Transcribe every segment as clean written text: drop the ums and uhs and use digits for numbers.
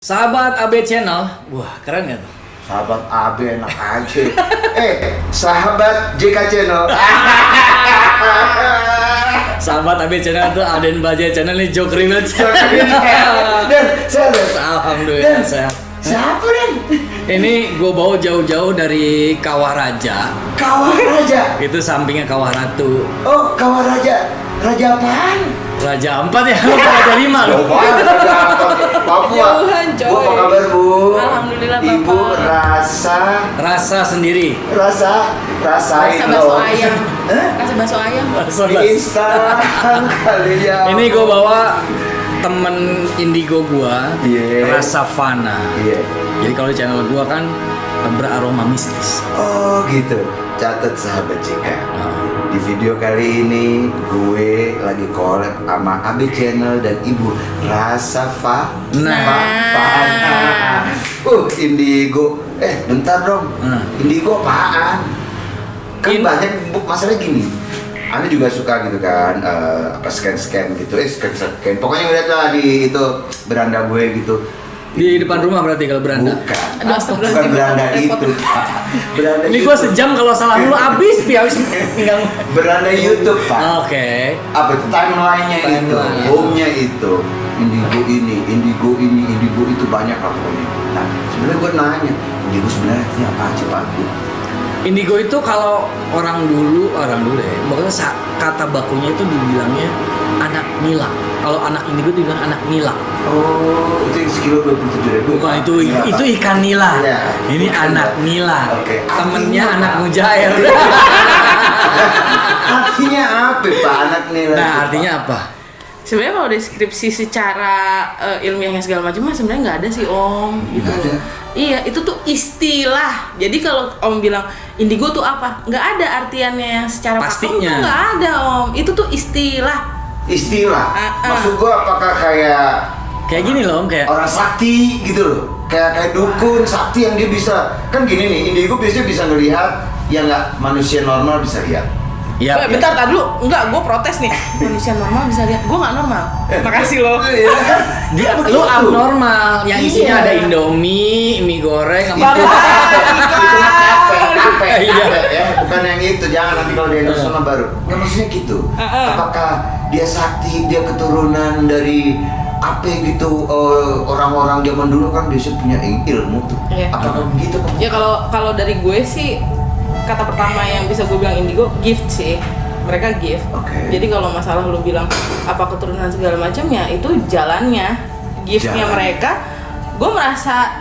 Sahabat AB Channel, wah keren ya tuh. Sahabat AB enak aja. Sahabat JK Channel. Sahabat AB Channel tuh Aden Bajaj Channel nih joke real channel. Dan saya Alhamdulillah saya. Siapa Dan? Ini gue bawa jauh-jauh dari Kawah Raja. Kawah Raja. Itu sampingnya Kawah Ratu. Oh, Kawah Raja. Raja apaan? Raja 4 ya, lu Raja 5 loh. Papua. Jauhan, coy. Bu, apa kabar Bu? Alhamdulillah, Ibu Bapak. Rasa sendiri. rasain Rasa bakso loh. ayam. Hah? Rasa bakso ayam. Di Instan kali ya. Ini gue bawa temen indigo gua, Iya. Rasa Fana. Iya. Jadi kalau di channel gua kan beraroma mistis. Oh gitu. Catat sahabat JK. Nah, Di video kali ini gue lagi collab sama AB Channel dan Ibu Rasa Nah. Indigo. Bentar dong. Nah. Indigo apaan? Kan banyak masalah gini. Anda juga suka gitu kan, scan gitu, scan. Pokoknya ngeliat lah di itu beranda gue gitu. Di depan rumah berarti kalau beranda. Bukan. Aduh, Bukan beranda itu. Beranda Ini YouTube. gua sejam kalau salah dulu habis pinggang. Beranda YouTube Pak. Oke. Apa itu timeline-nya itu, Timeline. home-nya itu. Indigo itu banyak lah pokoknya. Nah, sebenarnya gue nanya, indigo sebenarnya artinya apa aja Pak? Indigo itu kalau orang dulu ya, pokoknya kata bakunya itu dibilangnya anak nila. Kalau anak indigo dibilang anak nila. Oh, itu yang sekilo 27.000. Bukan itu ikan nila. Iya. Ini Bukan. anak nila. Oke. Temennya Artinya anak apa? mujair. Artinya apa Pak anak nila? Nah, itu, artinya Pak? apa? Sebenarnya kalau deskripsi secara ilmiahnya segala macam mah sebenarnya nggak ada sih Om. Gitu. Nggak ada. Iya, itu tuh istilah. Jadi kalau Om bilang indigo tuh apa? Nggak ada artiannya yang secara pakem Pastinya. tuh nggak ada Om. Itu tuh istilah. Istilah. Ah. Maksud gue apakah kayak Kayak gini loh, Om, kayak orang sakti gitu loh, kayak dukun sakti yang dia bisa kan gini nih, indigo biasanya bisa ngelihat yang nggak manusia normal bisa lihat. ya. Bentar, tar dulu. Enggak, gue protes nih. Manusia normal bisa lihat. Gue nggak normal. Makasih loh. Iya kan? Dia Begitu. lu abnormal, yang isinya Iya. ada Indomie, mie goreng, sama Itu itu mah capek Iya. ya, bukan yang itu. Jangan nanti kalau dia sama baru. Nggak maksudnya gitu. Apakah dia sakti, dia keturunan dari apa gitu, orang-orang zaman dulu kan biasanya punya ilmu tuh. Iya. Apakah begitu Pak? Ya kalau dari gue sih kata pertama yang bisa gue bilang indigo gift sih. Mereka gift. Oke. Jadi kalau masalah lu bilang apa keturunan segala macam ya itu jalannya, giftnya Jalan. mereka. Gue merasa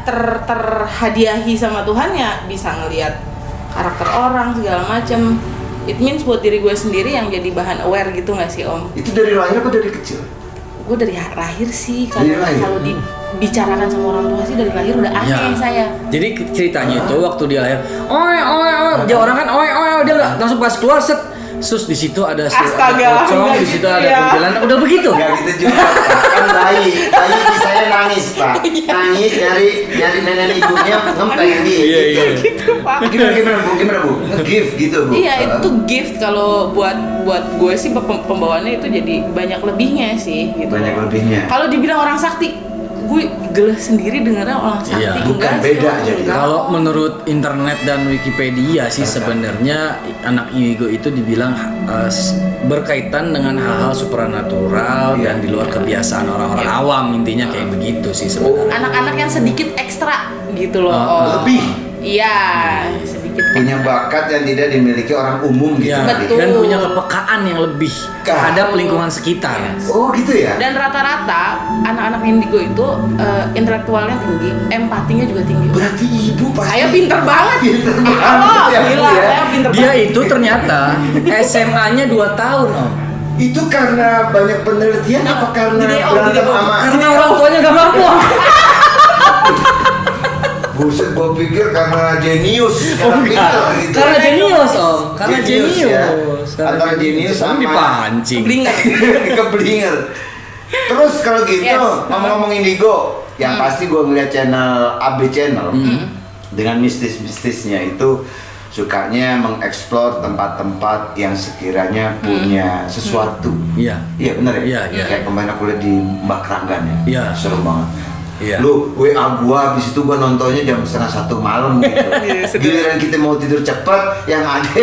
terhadiahi sama Tuhan ya bisa ngelihat karakter orang segala macam. It means buat diri gue sendiri yang jadi bahan aware gitu nggak sih Om? Itu dari lahir apa dari kecil? Gue dari lahir sih Dari lahir? kalau dibicarakan sama orang tua sih dari lahir udah aneh Ya. saya. Jadi ceritanya itu waktu dia lahir, dia orang kan dia nggak langsung pas keluar set, sus di situ ada Astaga, pocong, nggak di situ gitu ada ya. kuntilanak, udah begitu. Enggak gitu juga Pak. Kan bayi bisanya nangis Pak. Nangis nyari nenek ibunya ngempeng dia. Iya, gitu. iya. Gitu Pak. Gimana Bu? Nge-gift gitu Bu. Iya itu tuh gift kalau buat gue sih pembawaannya itu jadi banyak lebihnya sih gitu. Banyak lebihnya. Kalau dibilang orang sakti, gue geleh sendiri dengarnya orang sakti. Iya. Bukan Enggak sih, beda Om. jadi. Enggak. Kalau menurut internet dan Wikipedia sih sebenarnya anak indigo itu dibilang berkaitan dengan hal-hal supranatural dan di luar kebiasaan orang-orang awam, intinya kayak begitu sih sebenarnya. Anak-anak yang sedikit ekstra gitu loh. Lebih. Iya, sedikit Punya bakat yang tidak dimiliki orang umum gitu. Ya, nanti. Betul. dan punya kepekaan yang lebih terhadap lingkungan sekitar. Oh gitu ya? Dan rata-rata anak-anak indigo itu intelektualnya tinggi, empatinya juga tinggi. Berarti ibu pasti Saya pinter banget. Pinter banget Oh, ya, Bu, gila, ya. saya pinter Dia banget. itu ternyata SMA-nya 2 tahun, Om. Itu karena banyak penelitian apa karena Gede, Om, berantem gede, Om. sama Karena orang tuanya gak mampu. Om. Buset, gua pikir karena jenius, karena pinter gitu. Karena jenius, Om. Karena jenius. ya. Karena Antara jenius sama dipancing. Blinger. keblinger. Terus kalau gitu, Yes. ngomong-ngomong indigo, yang pasti gua ngeliat channel AB Channel dengan mistis-mistisnya itu sukanya mengeksplor tempat-tempat yang sekiranya punya sesuatu. Iya. Iya benar ya? Iya, iya. Kayak kemarin aku lihat di Mbak Keranggan ya. Iya. Seru banget. Iya. Lu WA gua, habis itu gua nontonnya jam 1:30 malam gitu. Giliran kita mau tidur cepat, yang ada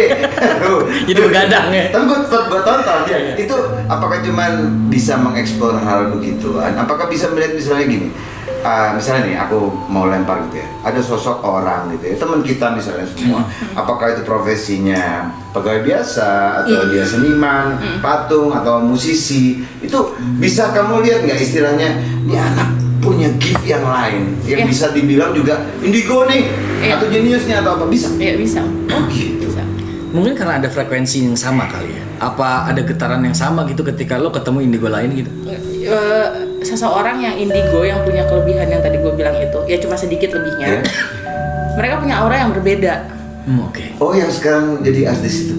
lu Jadi begadang ya. Tapi gua tonton ya. Itu apakah cuman bisa mengeksplor hal begituan? Apakah bisa melihat misalnya gini? Misalnya nih aku mau lempar gitu ya, ada sosok orang gitu ya, teman kita misalnya semua, apakah itu profesinya pegawai biasa atau dia seniman, patung atau musisi, itu bisa kamu lihat nggak istilahnya, ini anak punya gift yang lain yang bisa dibilang juga indigo nih atau jeniusnya atau apa, bisa? Iya bisa. Oh gitu. Bisa. Mungkin karena ada frekuensi yang sama kali ya. Apa ada getaran yang sama gitu ketika lo ketemu indigo lain gitu? Seseorang yang indigo yang punya kelebihan yang tadi gue bilang itu, ya cuma sedikit lebihnya. Yeah. Mereka punya aura yang berbeda. Oke. Oh, yang sekarang jadi artis itu?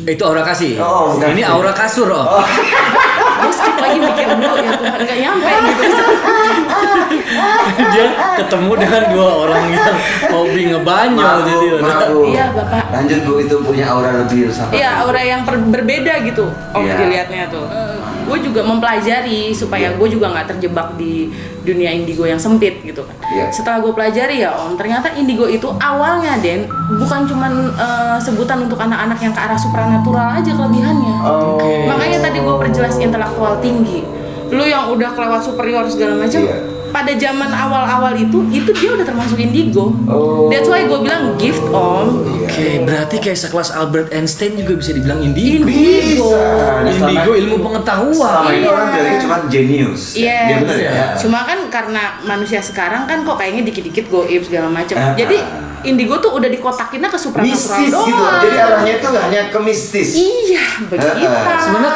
Itu aura kasih. Oh, bukan. Ini aura kasur, Gue skip lagi mikir dulu ya Tuhan, nggak nyampe gitu. Dia ketemu dengan dua orang yang hobi ngebanyol jadi. Iya Bapak. Lanjut Bu, itu punya aura lebih sama. Iya, aura yang berbeda gitu. Iya. Dilihatnya tuh. Gue juga mempelajari supaya gue juga nggak terjebak di dunia indigo yang sempit gitu kan. Iya. Setelah gue pelajari ya Om, ternyata indigo itu awalnya Den bukan cuman sebutan untuk anak-anak yang ke arah supranatural aja kelebihannya. Oke. Makanya tadi gue perjelas intelektual tinggi. Lu yang udah kelewat superior segala macam. Iya. Pada zaman awal-awal itu dia udah termasuk indigo. Oh. That's why gue bilang gift Om. Oke, berarti kayak sekelas Albert Einstein juga bisa dibilang indigo. Bisa. Indigo ilmu pengetahuan. Selama ini orang bilangnya cuma jenius. Iya. Dia bener ya. Cuma kan karena manusia sekarang kan kok kayaknya dikit-dikit goib segala macam. Ah. Jadi indigo tuh udah dikotakinnya ke supranatural Mistis doang. gitu. Jadi arahnya itu hanya ke mistis. Iya, begitu. Sebenarnya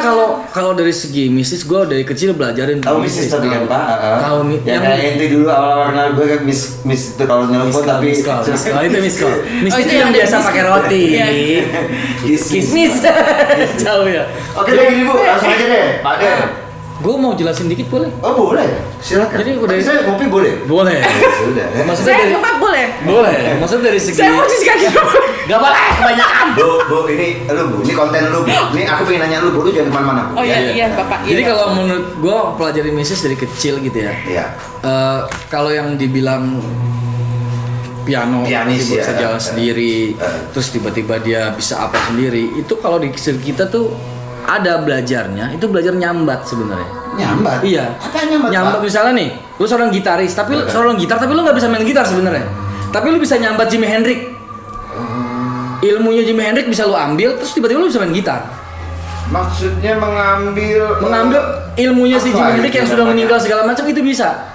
kalau dari segi mistis, gue dari kecil belajarin. Tahu mistis tapi kan Pak? Tahu yang kayak ente dulu awal-awal kenal gue kan mis itu kalau nelfon tapi miss call. Itu miss call. Mistis itu itu yang yang biasa ada pakai miss call. roti. Iya. Kismis. Jauh ya. Oke deh gini Bu, langsung aja deh Pak Den. Gue mau jelasin dikit boleh? Oh boleh, silakan. Jadi udah- Tapi saya ngopi boleh? Boleh. Sudah. Maksudnya Saya dari ngepak boleh? boleh. Maksudnya dari segi Saya mau cuci kaki dulu. Gak boleh kebanyakan. Bu, ini konten lu Bu. Ini aku pengen nanya lu jangan kemana-mana Bu. Oh iya, Bapak. Jadi Iya, kalau menurut gue pelajari mistis dari kecil gitu ya. Iya. Kalau yang dibilang Pianis tiba-tiba ya. bisa jalan sendiri, terus tiba-tiba dia bisa apa sendiri, itu kalau di kita tuh ada belajarnya, itu belajar nyambat sebenarnya. Nyambat? Iya. Apa nyambat, Nyambat Pak? misalnya nih, lu seorang gitaris, tapi lu seorang gitar, tapi lu nggak bisa main gitar sebenarnya. Tapi lu bisa nyambat Jimi Hendrix. Ilmunya Jimi Hendrix bisa lu ambil, terus tiba-tiba lu bisa main gitar. Maksudnya mengambil Ilmunya si apa Jimi Hendrix itu yang sudah namanya? meninggal segala macam itu bisa.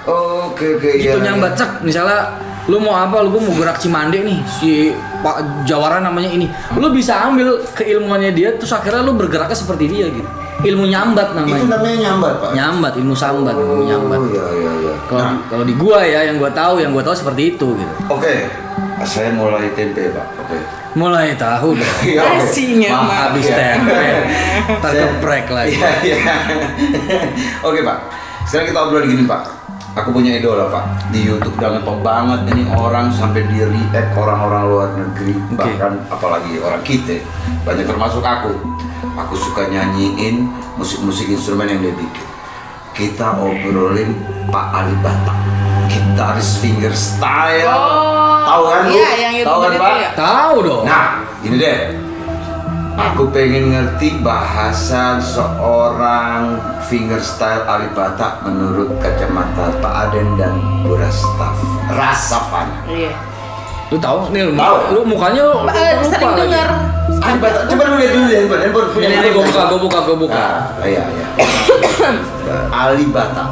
Oke, Gitu iya. nyambat cek, misalnya lu mau apa, lu mau gerak Cimande nih, si Pak Jawara namanya ini, lu bisa ambil keilmuannya dia, terus akhirnya lu bergeraknya seperti dia gitu. Ilmu nyambat Itu namanya. namanya nyambat Pak? Nyambat, ilmu sambat, ilmu nyambat. Oh iya. Kalau di gua ya, yang gua tahu seperti itu gitu. Oke, saya mulai tempe Pak. Oke. Mulai tahu dong. Iya, oke. Nasinya, Maaf, Mak. Habis ya. tempe, ntar Saya- geprek lagi. Iya. Oke Pak, sekarang kita obrol gini Pak. Aku punya idola Pak, di YouTube udah ngetop banget ini orang sampai di react orang-orang luar negeri, bahkan apalagi orang kita, banyak termasuk aku. Aku suka nyanyiin musik-musik instrumen yang dia bikin. Kita obrolin Pak Ali Batak, gitaris fingerstyle. Tahu kan Bu? Iya, yang Tahu kan YouTuber Pak? itu ya. Tahu dong. Nah, gini deh. Aku pengen ngerti bahasa seorang fingerstyle Ali Batak menurut kacamata Pak Aden dan Bu Rasafan. Iya. Lu tahu nih, Tahu. lu mukanya lu Sering lupa lagi. dengar. Ali Batak, coba lu lihat dulu deh handphone punya. Ini gua buka. Nah, iya. Ali Batak.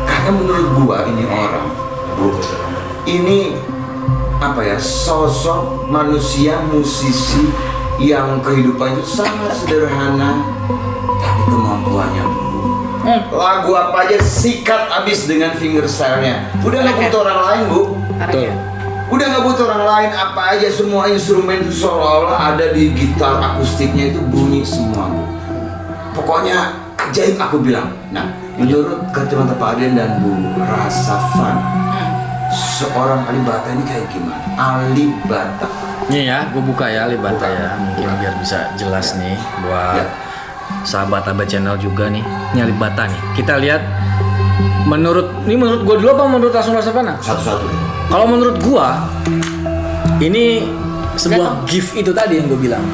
Karena menurut gua ini orang, Bu, ini apa ya, sosok manusia musisi yang kehidupannya sangat sederhana tapi kemampuannya lagu apa aja sikat abis dengan fingerstyle-nya. Udah nggak butuh orang lain Bu, Betul. udah nggak butuh orang lain, apa aja semua instrumen itu seolah-olah ada di gitar akustiknya itu bunyi semua Bu. Pokoknya ajaib aku bilang. Nah, menurut kacamata Pak Aden dan Bu Rasafan, seorang Ali Batak ini kayak gimana? Ali Batak. Nih ya, gue buka ya Alibata ya, mungkin biar bisa jelas nih buat Ya. sahabat Abah Channel juga nih. Ini Alibata nih. Kita lihat menurut gua dulu apa menurut langsung Rasavana? Satu-satu. Kalau menurut gua ini sebuah gift itu tadi yang gua bilang.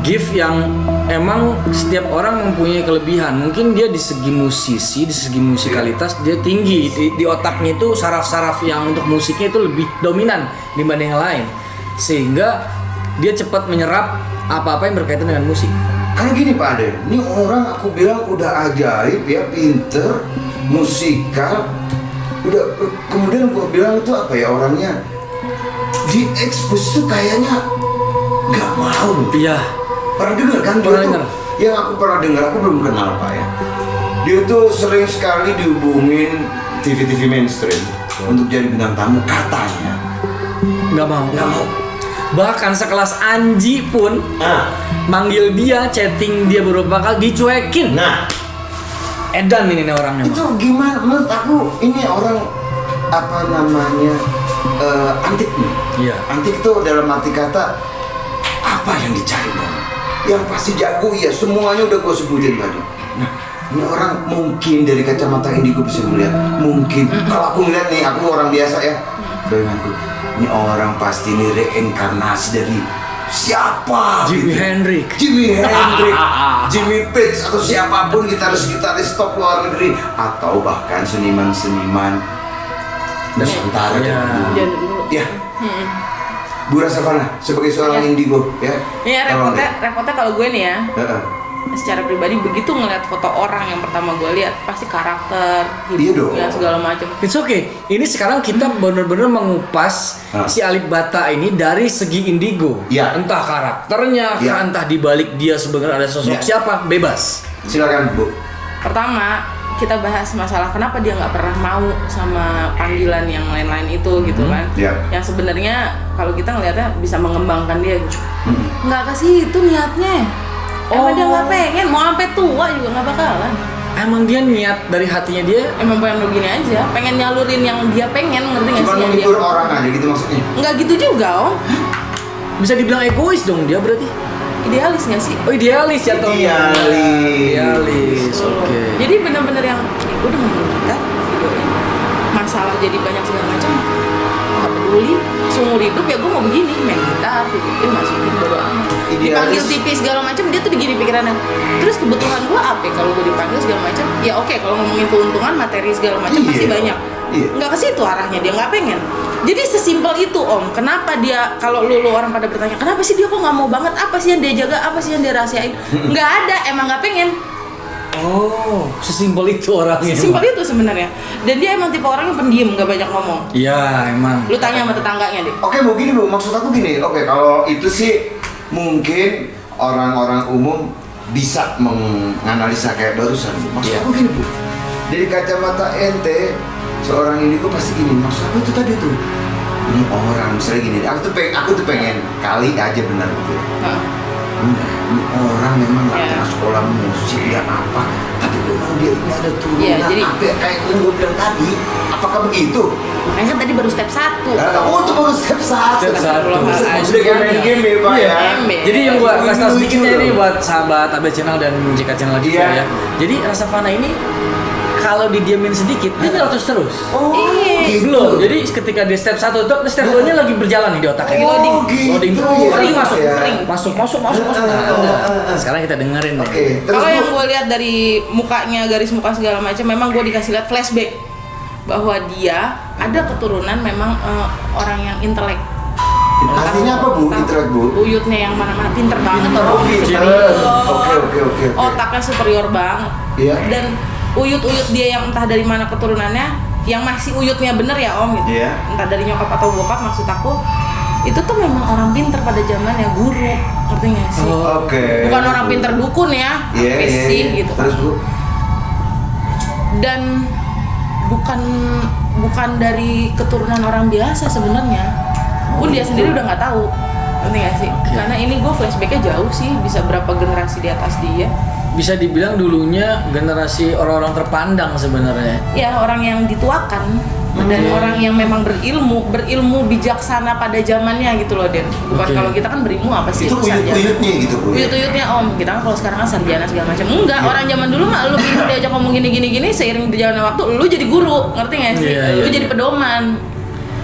Gift yang emang setiap orang mempunyai kelebihan. Mungkin dia di segi musisi, di segi musikalitas dia tinggi. Di otaknya itu saraf-saraf yang untuk musiknya itu lebih dominan dibanding yang lain. Sehingga dia cepat menyerap apa-apa yang berkaitan dengan musik. Karena gini Pak Ade, ini orang aku bilang udah ajaib ya, pinter, musikal. Udah, kemudian gua bilang itu apa ya, orangnya diekspos tuh kayaknya nggak mau. Iya. Pernah dengar kan? Pernah Dia tuh, dengar. yang aku pernah dengar, aku belum kenal Pak ya. Dia tuh sering sekali dihubungin TV-TV mainstream untuk jadi bintang tamu, katanya. Nggak mau. Bahkan sekelas Anji pun manggil dia, chatting dia beberapa kali, dicuekin. Nah, Edan ini orangnya. itu gimana? Menurut aku ini orang apa namanya antik nih. Iya. Antik tuh dalam arti kata apa yang dicari Bang? Yang pasti jago ya, semuanya udah gue sebutin tadi. Nah, ini orang mungkin dari kacamata indigo bisa melihat. Mungkin kalau aku ngeliat nih, aku orang biasa ya. Bayanganku, ini orang pasti ini reinkarnasi dari siapa? Jimi gitu. Hendrix. Jimmy Page atau siapapun gitaris top luar negeri atau bahkan seniman-seniman Nusantara Iya. zaman dulu. Ya. Bu Rasavana sebagai seorang indigo ya. Iya, tolong repotnya kalau gue nih ya, deh. Heeh. secara pribadi begitu ngeliat foto orang yang pertama gue lihat pasti karakter, Iya dong. hidupnya segala macam. It's okay. Ini sekarang kita benar-benar mengupas si Alif Bata ini dari segi indigo. Ya. Entah karakternya, Ya. entah dibalik dia sebenarnya ada sosok Ya. siapa, bebas. Silakan Bu. Pertama kita bahas masalah kenapa dia nggak pernah mau sama panggilan yang lain-lain itu gitu kan. Ya. Yang sebenarnya kalau kita ngelihatnya bisa mengembangkan dia gitu. Nggak ke situ niatnya. Emang dia nggak pengen, mau sampai tua juga nggak bakalan. Emang dia niat dari hatinya dia. Emang pengen begini aja, pengen nyalurin yang dia pengen, ngerti nggak Cuma sih? Yang dia menghibur orang aja gitu maksudnya. nggak gitu juga om. Bisa dibilang egois dong dia berarti. Idealis nggak sih? Oh idealis jatuhnya. Idealis. Oke. Jadi bener-bener yang gue udah main gitar, videoin masalah jadi banyak segala macam, nggak peduli. Seumur hidup ya gue mau begini, main gitar, videoin, masukin bodo amat. Dipanggil TV segala macam, dia tuh begini pikirannya. Terus kebutuhan gue apa? Kalau gue dipanggil segala macam, ya oke. Kalau ngomongin keuntungan, materi segala macam pasti banyak. Iya. Nggak ke situ arahnya, dia nggak pengen. Jadi sesimpel itu om. Kenapa dia kalau lu orang pada bertanya, kenapa sih dia kok nggak mau banget? Apa sih yang dia jaga? Apa sih yang dia rahasiain? Nggak ada, emang nggak pengen. Oh, sesimpel itu orangnya. Simpel itu sebenarnya. Dan dia emang tipe orang yang pendiam, nggak banyak ngomong. Iya, emang. Lu tanya sama tetangganya deh. Oke Bu, gini Bu, maksud aku gini. Oke, kalau itu sih mungkin orang-orang umum bisa menganalisa kayak barusan. Maksud aku gini Bu, dari kacamata ente seorang indigo pasti gini. Maksud aku itu tadi tuh, ini orang misalnya gini. Aku tuh pengen kali aja benar gitu ya. Nah, Enggak, ini orang memang nggak Iya. pernah sekolah musik ya apa, tapi memang dia ini ada turunan Iya, jadi- apa ya, kayak yang gue bilang tadi. Apakah begitu? makanya kan tadi baru step 1. Oh, itu baru step 1. Step satu. Sudah kayak main game ya Pak ya. Ember. Jadi yang gua kasih tahu Lucu sedikitnya loh. ini buat sahabat AB Channel dan JK Channel juga Iya. ya. Jadi Rasavana ini kalau didiamin sedikit dia nyeletus terus. Oh, Iya. gitu. Belum. Jadi ketika di step 1 itu step 2-nya lagi berjalan nih di otaknya. Lagi loading. Loading gitu terus. ya. Sering masuk, Ya. masuk. Nah, udah. Sekarang kita dengerin nih. Oke, terus Kalau yang Bu. gue lihat dari mukanya, garis muka segala macam, memang gue dikasih lihat flashback bahwa dia ada keturunan memang orang yang intelek. Artinya apa Bu? Tahu. Intelek Bu? Uyutnya yang mana-mana pinter banget Pinter, orang pinter. superior. Oke. Otaknya superior banget. Iya. Dan uyut-uyut dia yang entah dari mana keturunannya, yang masih uyutnya bener ya om gitu. Iya. Entah dari nyokap atau bokap maksud aku. Itu tuh memang orang pinter pada zamannya, guru, ngerti nggak sih? Oke. Bukan orang pinter dukun ya, Iya, apa iya, sih iya. gitu. Terus Bu? Dan bukan dari keturunan orang biasa sebenarnya. Pun dia sendiri udah nggak tahu, ngerti nggak sih? Karena ini gue flashbacknya jauh sih, bisa berapa generasi di atas dia. Bisa dibilang dulunya generasi orang-orang terpandang sebenarnya. Ya orang yang dituakan. Dan orang yang memang berilmu bijaksana pada zamannya gitu loh, Den. Bukan kalau kita kan berilmu apa sih? Itu uyut-uyutnya gitu, Bro. Uyut-uyutnya Om. Kita kan kalau sekarang kan sarjana segala macam. Enggak, orang zaman dulu mah lu bisa diajak ngomong gini seiring berjalannya waktu lu jadi guru, ngerti nggak sih? Lu jadi pedoman.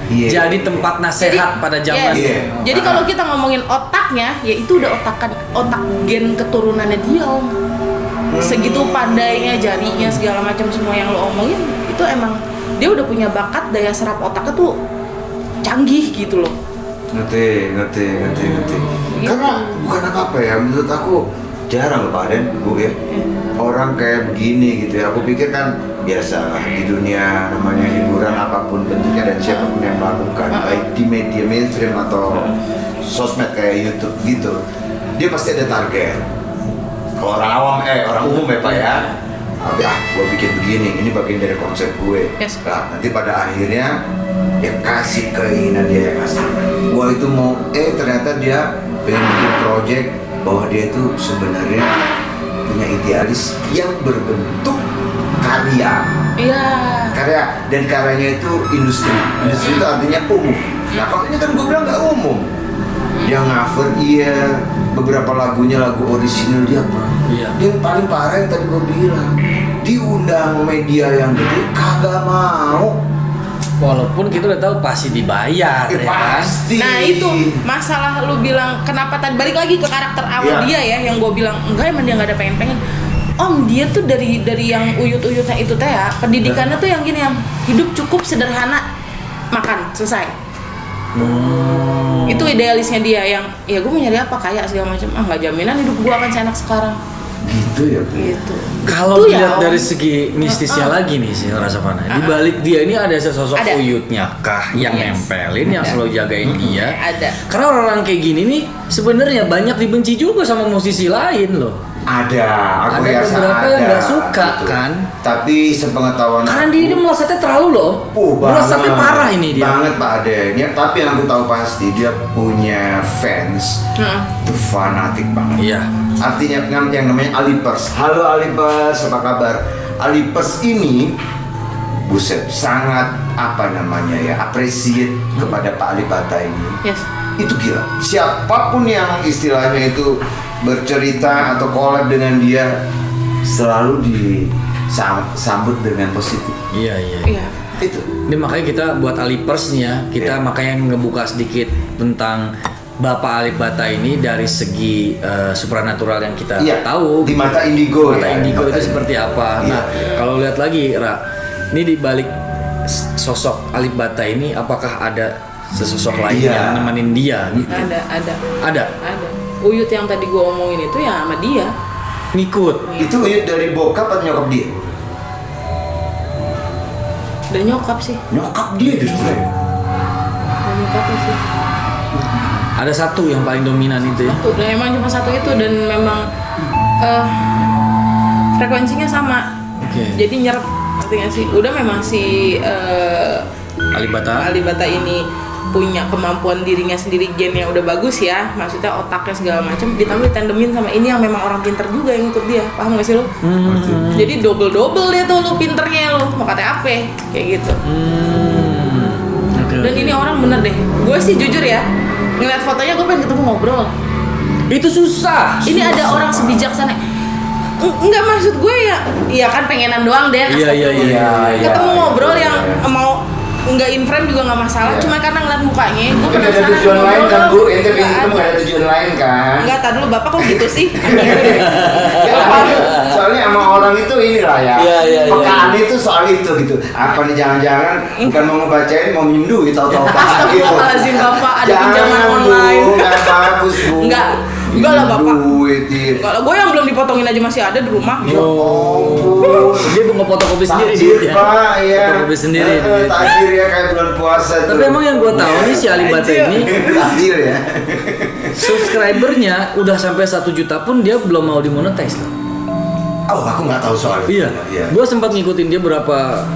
Iya. Jadi tempat nasihat pada zaman. Yes. Jadi kalau kita ngomongin otaknya, ya itu udah otak gen keturunannya dia, Om. Segitu pandainya, jarinya segala macam semua yang lo omongin itu emang dia udah punya bakat, daya serap otaknya tuh canggih gitu loh. Ngerti. Gitu. Karena bukan apa-apa ya, menurut aku jarang loh Pak Den, Bu ya. Orang kayak begini gitu ya. Aku pikir kan biasalah di dunia namanya hiburan apapun bentuknya dan siapapun yang melakukan, baik di media mainstream atau sosmed kayak YouTube gitu, dia pasti ada target. Kalau orang awam, orang umum ya Pak ya, gue bikin begini, ini bagian dari konsep gue. Yes. Nah, nanti pada akhirnya dia kasih keinginan dia yang asli. Gue itu mau, ternyata dia pengen bikin project bahwa dia itu sebenarnya punya idealis yang berbentuk karya. Iya. Karya, dan karyanya itu industri. Industri itu artinya umum. Nah kalau ini kan gue bilang nggak umum. Dia cover beberapa lagunya lagu orisinal dia Pak. Iya. Dia yang paling parah yang tadi gue bilang, diundang media yang gede kagak mau. Walaupun kita udah tahu pasti dibayar ya kan? Pasti. Nah itu masalah lu bilang kenapa tadi balik lagi ke karakter awal dia ya, yang gue bilang enggak emang dia nggak ada pengen. Om dia tuh dari yang uyut-uyutnya itu teh ya, pendidikannya tuh yang gini, yang hidup cukup sederhana, makan selesai. Itu idealisnya dia, yang ya gue mau nyari apa, kaya segala macam, nggak jaminan hidup gue akan seenak sekarang. Gitu ya Bu. Gitu. Kalau Itu dilihat ya, dari segi mistisnya lagi nih sih Rasavana, di balik dia ini ada sesosok uyutnya kah yang nempelin, yang selalu jagain dia. Ada. Karena orang-orang kayak gini nih sebenarnya banyak dibenci juga sama musisi lain loh. Ada, aku Ada rasa beberapa ada. yang nggak suka, kan? Tapi sepengetahuan Karena aku, dia melesetnya terlalu loh. Melesetnya parah ini dia. Banget Pak Aden. Ya, tapi yang aku tahu pasti dia punya fans. Itu fanatik banget. Iya. Artinya yang namanya Alipers. Halo Alipers, apa kabar? Alipers ini buset, sangat appreciate kepada Pak Alibata ini. Yes. Itu gila. Siapapun yang istilahnya itu bercerita atau collab dengan dia selalu disambut dengan positif. Iya. Itu. Ini makanya kita buat Alipers nih ya, kita makanya ngebuka sedikit tentang Bapak Alibata ini dari segi supranatural yang kita tahu. Di mata indigo. Mata indigo itu seperti apa? Iya. Nah, kalau lihat lagi, ini di balik sosok Alibata ini, apakah ada sesosok lain yang nemenin dia? Gitu? Ada. Uyut yang tadi gue omongin itu ya sama dia. Ngikut. Itu uyut dari bokap atau nyokap dia? Dan nyokap sih. Nyokap dia justru. Dan nyokapnya sih. Ada satu yang paling dominan itu ya. Dan emang cuma satu itu, dan memang frekuensinya sama. Jadi nyerap, ngerti nggak sih? Udah memang si Alibata ini punya kemampuan dirinya sendiri, gennya udah bagus ya, maksudnya otaknya segala macam, ditambah ditandemin sama ini yang memang orang pinter juga yang ikut dia, paham gak sih lo? Jadi double dia tuh lo pinternya lo, mau kata apa kayak gitu. Dan ini orang bener deh, gue sih jujur ya, ngeliat fotonya gue pengen ketemu ngobrol. Itu susah. Ini ada orang sebijaksana. Enggak, maksud gue ya kan pengenan doang deh. Iya. Ketemu ngobrol yang mau nggak in frame juga nggak masalah, cuma karena ngeliat mukanya gue Kan ada penasaran. tujuan lain kan Bu, itu nggak ada tujuan lain kan? Enggak, tadi dulu bapak kok gitu sih? Soalnya sama orang itu inilah ya. Pekaan itu soal itu gitu. Apa nih, jangan-jangan bukan mau ngebacain, mau minjem duit atau apa gitu. Astagfirullahaladzim bapak, ada pinjaman online. Nggak bagus Bu. Enggak lah bapak. Duit itu. Kalau gue yang belum dipotongin aja masih ada di rumah. Dia mau fotokopi sendiri Takjir dia. Pak, iya. Fotokopi sendiri. Takjir ya kayak bulan puasa tuh. Tapi emang yang gue tahu nih si Alibata ini takjir ya. subscribernya udah sampai 1 juta pun dia belum mau dimonetize loh. Oh, aku nggak tahu soal itu. Iya. Gue sempat ngikutin dia berapa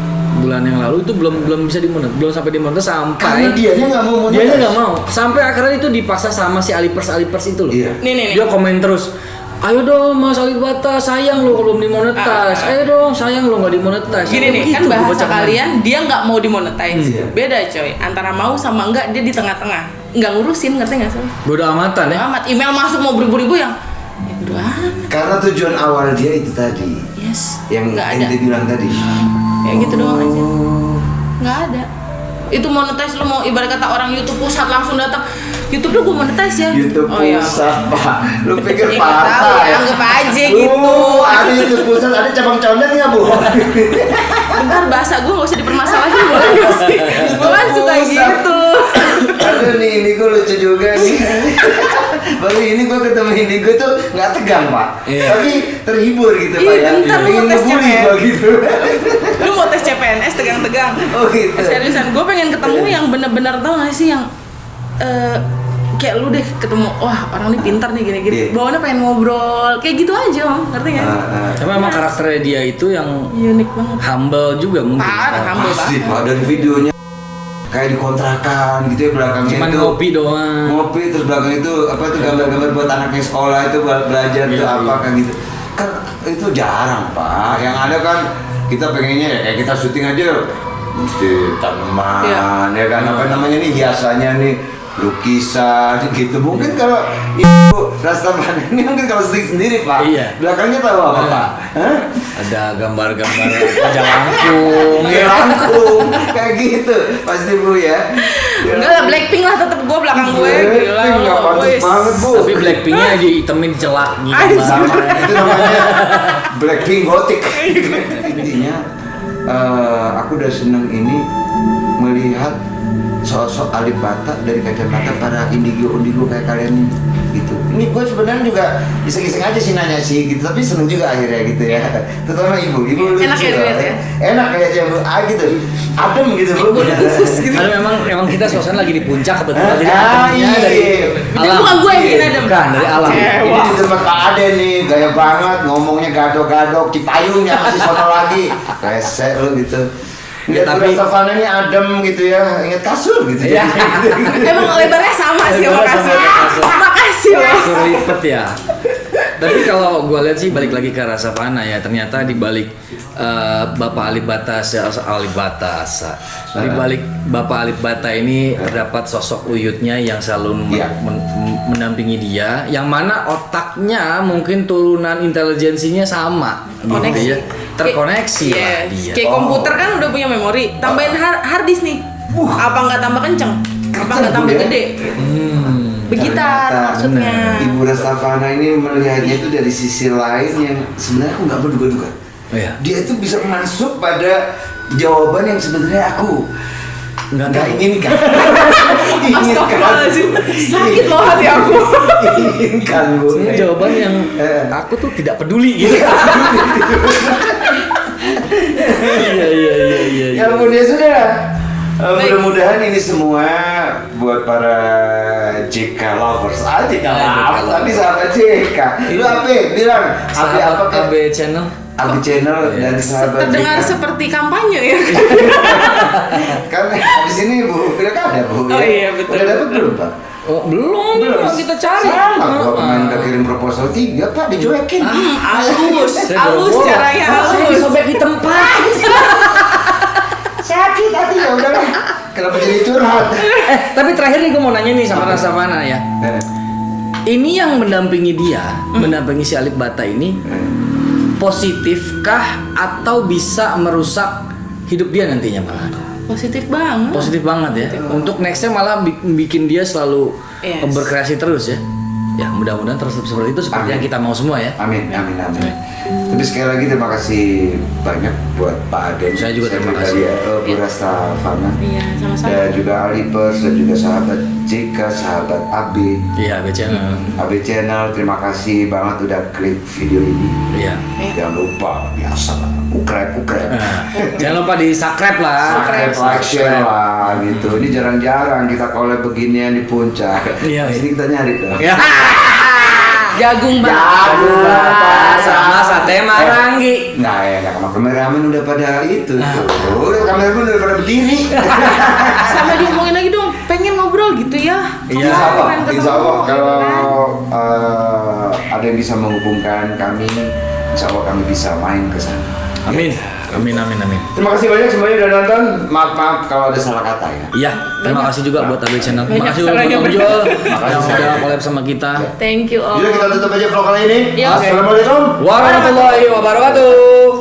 bulan yang lalu, itu belum bisa dimonetize, belum sampai dimonetize sampai. Karena dianya nggak mau monetize. Dianya nggak mau. Sampai akhirnya itu dipaksa sama si Alipers itu loh. Iya. Nih. Dia komen terus, ayo dong Mas Alibata, sayang lo kalau belum dimonetize. Ayo dong, sayang lo nggak dimonetize. Gini nih, kan Begitu bahasa baca komen. kalian dia nggak mau dimonetize. Iya. Beda coy, antara mau sama enggak dia di tengah-tengah. Nggak ngurusin, ngerti nggak sih? Bodo amatan ya. Amat email masuk mau beribu-ribu yang ya bodo amat. Karena tujuan awal dia itu tadi. Yes. Yang nggak ada. ente bilang tadi. Kayak gitu doang aja. Nggak ada. Itu monetize lu mau ibarat kata orang YouTube pusat langsung datang. YouTube lu gue monetize ya. YouTube Oh, iya. pusat, Pak. Lu pikir Ya, nggak tahu parah ya, ya? anggap aja gitu. Ada YouTube pusat, ada cabang condet nggak, Bu? Bentar bahasa gue nggak usah dipermasalahin boleh nggak sih? Gue kan suka Pusat. gitu. Aduh nih, ini gue lucu juga nih. Baru ini gue ketemu ini gue tuh nggak tegang, Pak. Iya. Tapi terhibur gitu, Iya, Pak ya. bentar, lu Pengen mau tes ngebully cewek. gua gitu. Lu mau tes CPNS tegang-tegang. Oh gitu. Seriusan, gue pengen ketemu yang bener-bener tau gak sih yang kayak lu deh ketemu, wah orang ini pintar nih gini-gini. Iya. Bawaannya pengen ngobrol, kayak gitu aja om, ngerti gak sih? Cuma emang karakternya dia itu yang Unik banget. humble juga mungkin. Parah, humble Pasti, banget. Pak, dari videonya kayak dikontrakan gitu ya belakangnya Cuman itu ngopi doang. ngopi terus belakang itu apa tuh gambar-gambar buat anaknya sekolah itu buat belajar tuh Iya, apa iya. kayak gitu kan itu jarang Pak yang ada kan kita pengennya ya kayak kita syuting aja mesti tanaman Iya. ya kan apa namanya nih hiasannya nih lukisan gitu mungkin kalau ibu Rastaman ini mungkin kalau syuting sendiri Pak Iya. belakangnya tahu apa Pak Hah? Ada gambar-gambar aja langkung. Ya langkung kayak gitu pasti Bu ya. Enggak lah, Blackpink lah tetep gue belakang gue, gila Blackpink nggak lo, pantas wis. banget Bu. Tapi Blackpinknya dihitemin celak gitu. Anjir. Sama itu namanya Blackpink Gothic. Intinya aku udah seneng ini melihat sosok Alibata dari kacamata para indigo kayak kalian gitu. Ini gue sebenarnya juga iseng-iseng aja sih nanya sih gitu, tapi seneng juga akhirnya gitu ya. Terutama ibu Enak ya dilihat ya? Enak kayaknya Bu, gitu, adem gitu Bu. Karena memang kita suasana lagi di puncak kebetulan. Jadi Ah, ademnya dari iya. Itu bukan gue yang bikin adem. Bukan, dari alam. Ini di tempat Pak Ade nih, gaya banget, ngomongnya gadok-gadok, cipayungnya masih sono lagi. Rese lu gitu. Ya, Lihat tapi- Savana ini adem gitu ya, inget kasur gitu. Iya. Emang lebarnya sama sih, Lebarnya sama makasih. kayak kasur. Makasih loh. Suruh lipet ya. Tapi kalau gue lihat sih balik lagi ke Rasavana ya, ternyata di balik Bapak Alibata di balik Bapak Alibata ini terdapat sosok Uyutnya yang selalu Iya. mendampingi dia, yang mana otaknya mungkin turunan intelijensinya sama gitu ya, terkoneksi lah Yes. dia. Kayak komputer kan udah punya memori, tambahin hard disk nih. Apa nggak tambah kenceng? Apa nggak tambah Bu, ya? gede? Begitar Ternyata, maksudnya. Ibu Rastavana ini melihatnya itu dari sisi lain yang sebenarnya aku nggak menduga-duga. Iya. Dia itu bisa masuk pada jawaban yang sebenarnya aku nggak inginkan. Astagfirullahaladzim, sakit loh hati aku. Inginkan Bu. Sebenarnya jawaban yang aku tuh tidak peduli gitu. Iya. Ya ampun ya sudah lah. Mudah-mudahan ini semua buat para JK lovers aja kan. Tapi sahabat JK. Lu apa? Bilang apa Sahabat kan? KB channel. AB channel dan sahabat Terdengar JK. seperti kampanye ya. Kan habis ini Bu, pilkada Bu. Oh ya? iya, betul. Udah dapat belum Pak? Oh, belum kita cari. Sama gua kemarin udah kirim proposal 3 Pak dicuekin. Halus, Saya halus bohong. caranya Saya halus. disobek di tempat. Sakit hati ya udahlah. Kenapa jadi curhat? Tapi terakhir nih gue mau nanya nih sama Rasavana ya. Ini yang mendampingi dia, mendampingi si Alip Bata ini positifkah atau bisa merusak hidup dia nantinya malah? Positif banget. Positif banget ya. Untuk nextnya malah bikin dia selalu Yes. berkreasi terus ya. Ya mudah-mudahan terus seperti itu seperti Amin. yang kita mau semua ya. Amin. Tapi sekali lagi terima kasih banyak buat Pak Aden. Saya juga terima dari, kasih. Bu Rastavana. Iya, sama-sama. Dan juga Alipers dan juga sahabat JK, sahabat AB. Iya, channel. AB Channel, terima kasih banget udah klik video ini. Iya. Jangan lupa, biasa lah, ukrep. Nah, jangan lupa di subscribe lah. Subscribe, like, share lah gitu. Ini jarang-jarang kita collab beginian di puncak. Iya. Di sini kita nyari dong. Ya. Jagung Jagung bakar. bakar sama sate marangi. Nah ya, nah, kameramen udah pada itu tuh. Udah kameramen udah pada berdiri. Sama diomongin lagi dong, pengen ngobrol gitu ya. Iya. Insya Allah, Pengen ketemu, insya Allah gitu kalau kan. ada yang bisa menghubungkan kami, insya Allah kami bisa main ke sana. Amin. Amin. Terima kasih banyak semuanya udah nonton. Maaf kalau ada salah kata ya. Iya, terima kasih juga buat AB Channel. Terima Banyak kasih buat salahnya, Om bener. Joel Makasih, yang sayang. udah collab sama kita. Thank you all. Jadi kita tutup aja vlog kali ini. Iya, oke. Assalamualaikum. Warahmatullahi wabarakatuh.